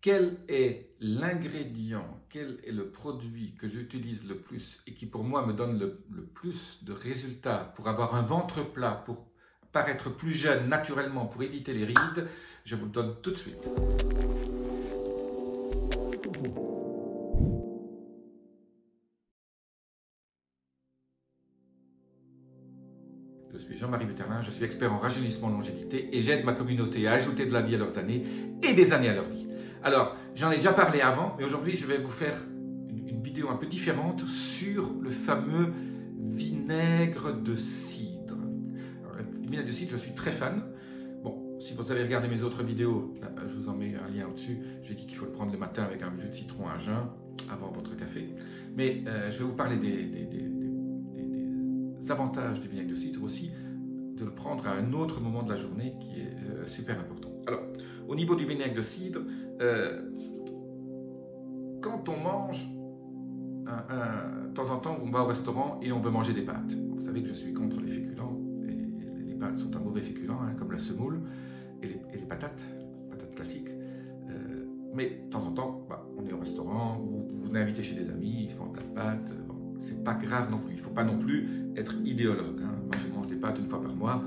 quel est l'ingrédient, quel est le produit que j'utilise le plus et qui pour moi me donne le plus de résultats pour avoir un ventre plat, pour paraître plus jeune naturellement, pour éviter les rides, je vous le donne tout de suite. Je suis Jean-Marie Buterlin, je suis expert en rajeunissement longévité et j'aide ma communauté à ajouter de la vie à leurs années et des années à leur vie. Alors, j'en ai déjà parlé avant, mais aujourd'hui je vais vous faire une vidéo un peu différente sur le fameux vinaigre de cidre. Alors, le vinaigre de cidre, je suis très fan. Bon, si vous avez regardé mes autres vidéos, je vous en mets un lien au-dessus. J'ai dit qu'il faut le prendre le matin avec un jus de citron à jeun avant votre café. Mais je vais vous parler des avantages du vinaigre de cidre, aussi de le prendre à un autre moment de la journée qui est super important. Alors, au niveau du vinaigre de cidre, quand on mange, de temps en temps, on va au restaurant et on veut manger des pâtes. Vous savez que je suis contre les féculents, et les pâtes sont un mauvais féculent, comme la semoule et les patates classiques. Mais de temps en temps, on est au restaurant, ou vous venez inviter chez des amis, ils font un plat de pâtes. C'est pas grave non plus. Il ne faut pas non plus être idéologue. Moi, je mange des pâtes une fois par mois.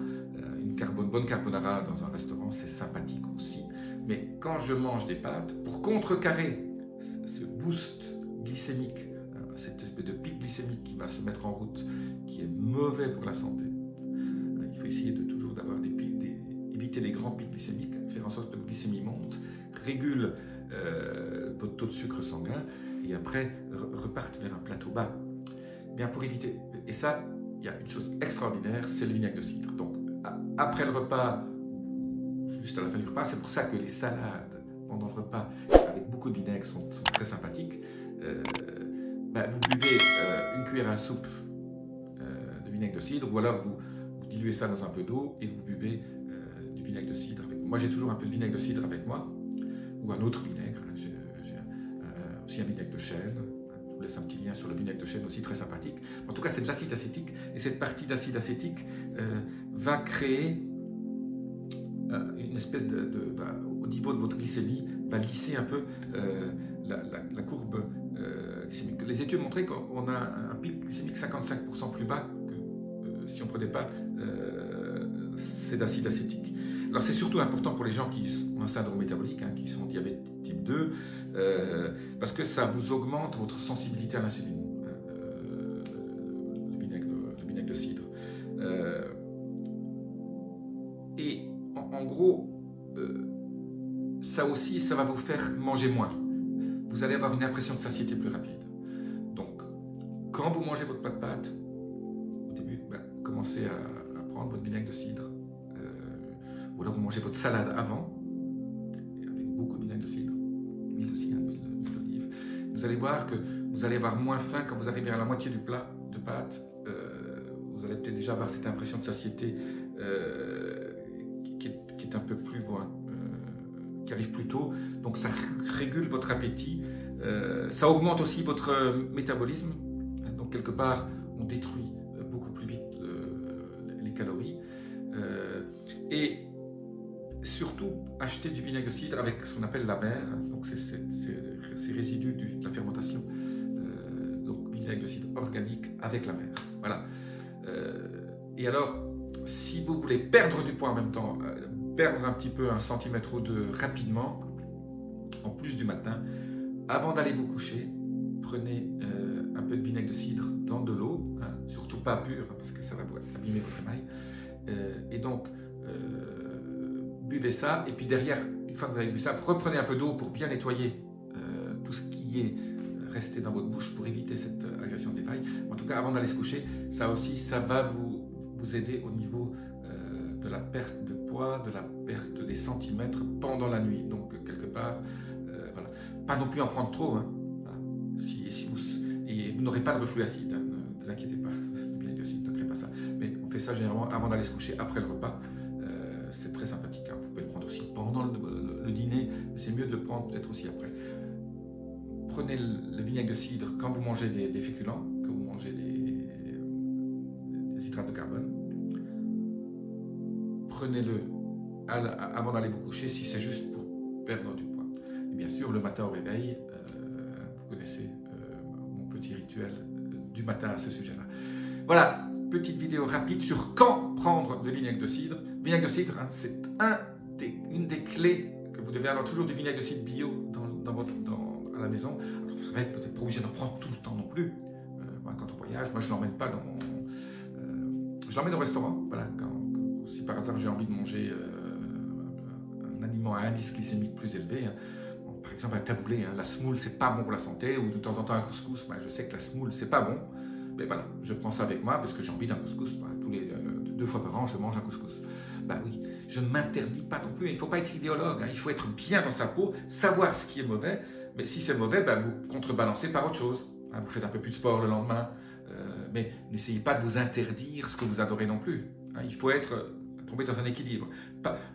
Une bonne carbonara dans un restaurant, c'est sympathique aussi. Mais quand je mange des pâtes, pour contrecarrer ce boost glycémique, cette espèce de pic glycémique qui va se mettre en route, qui est mauvais pour la santé, il faut essayer de toujours d'avoir des pics, éviter les grands pics glycémiques, faire en sorte que votre glycémie monte, régule votre taux de sucre sanguin, et après reparte vers un plateau bas. Bien, pour éviter, et ça, il y a une chose extraordinaire, c'est le vinaigre de cidre. Donc, après le repas, juste à la fin du repas, c'est pour ça que les salades pendant le repas, avec beaucoup de vinaigre, sont très sympathiques. Vous buvez une cuillère à soupe de vinaigre de cidre, ou alors vous diluez ça dans un peu d'eau et vous buvez du vinaigre de cidre. Moi, j'ai toujours un peu de vinaigre de cidre avec moi, ou un autre vinaigre. J'ai aussi un vinaigre de chêne. Je vous laisse un petit lien sur le vinaigre de chêne aussi, très sympathique. En tout cas, c'est de l'acide acétique, et cette partie d'acide acétique va créer une espèce au niveau de votre glycémie, va lisser un peu la courbe glycémique. Les études ont montré qu'on a un pic glycémique 55% plus bas que si on ne prenait pas cet acide acétique. Alors c'est surtout important pour les gens qui ont un syndrome métabolique, qui sont diabète type 2, parce que ça vous augmente votre sensibilité à l'insuline, le vinaigre de cidre. Et en gros, ça aussi, ça va vous faire manger moins. Vous allez avoir une impression de satiété plus rapide. Donc, quand vous mangez votre plat de pâtes, au début, commencez à prendre votre vinaigre de cidre. Ou alors vous mangez votre salade avant, avec beaucoup de vinaigre de cidre, l'huile aussi, l'huile d'olive. Vous allez voir que vous allez avoir moins faim quand vous arrivez à la moitié du plat de pâtes. Vous allez peut-être déjà avoir cette impression de satiété qui est un peu plus loin, qui arrive plus tôt. Donc ça régule votre appétit, ça augmente aussi votre métabolisme. Donc quelque part, on détruit beaucoup plus vite les calories. Et surtout, acheter du vinaigre de cidre avec ce qu'on appelle la mer, donc ces résidus de la fermentation, donc vinaigre de cidre organique avec la mer. Voilà. Et alors, si vous voulez perdre du poids en même temps, perdre un petit peu 1 centimètre ou 2 rapidement, en plus du matin, avant d'aller vous coucher, prenez un peu de vinaigre de cidre dans de l'eau, surtout pas pure, parce que ça va vous abîmer votre émail. Et donc, buvez ça, et puis derrière, une fois que vous avez bu ça, reprenez un peu d'eau pour bien nettoyer tout ce qui est resté dans votre bouche pour éviter cette agression d'émail. En tout cas, avant d'aller se coucher, ça aussi, ça va vous aider au niveau de la perte de poids, de la perte des centimètres pendant la nuit. Donc, quelque part, voilà. Pas non plus en prendre trop, et vous n'aurez pas de reflux acide, ne vous inquiétez pas, le vinaigre de cidre ne crée pas ça. Mais on fait ça généralement avant d'aller se coucher, après le repas. C'est très sympathique. Vous pouvez le prendre aussi pendant le dîner, mais c'est mieux de le prendre peut-être aussi après. Prenez le vinaigre de cidre quand vous mangez des féculents, quand vous mangez des hydrates de carbone. Prenez-le avant d'aller vous coucher si c'est juste pour perdre du poids. bien sûr, le matin au réveil, vous connaissez mon petit rituel du matin à ce sujet-là. Voilà, petite vidéo rapide sur quand prendre le vinaigre de cidre. Le vinaigre de cidre, hein, c'est une des clés que vous devez avoir toujours du vinaigre de cidre bio à la maison. Alors, vous savez, peut-être pas obligé d'en prendre tout le temps non plus. Moi, quand on voyage, moi je ne l'emmène pas dans mon... je l'emmène au restaurant, voilà, si par hasard j'ai envie de manger un aliment à indice glycémique plus élevé, hein. Bon, par exemple un taboulé, hein, la semoule c'est pas bon pour la santé, ou de temps en temps un couscous, bah, je sais que la semoule c'est pas bon, mais voilà, je prends ça avec moi parce que j'ai envie d'un couscous, bah, tous les 2 fois par an je mange un couscous. Bah oui, je ne m'interdis pas non plus, il ne faut pas être idéologue, hein, il faut être bien dans sa peau, savoir ce qui est mauvais, mais si c'est mauvais, bah, vous contrebalancez par autre chose, hein, vous faites un peu plus de sport le lendemain, mais n'essayez pas de vous interdire ce que vous adorez non plus, hein, il faut tomber dans un équilibre.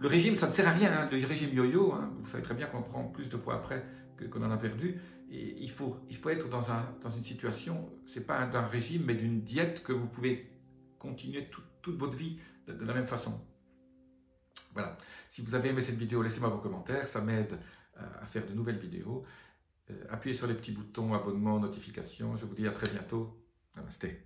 Le régime, ça ne sert à rien, hein, le régime yo-yo, hein, vous savez très bien qu'on prend plus de poids après qu'on en a perdu, et il faut être dans une situation, c'est pas d'un régime, mais d'une diète que vous pouvez continuer toute votre vie de la même façon. Voilà, si vous avez aimé cette vidéo, laissez-moi vos commentaires, ça m'aide à faire de nouvelles vidéos. Appuyez sur les petits boutons, abonnement, notification, je vous dis à très bientôt, namasté.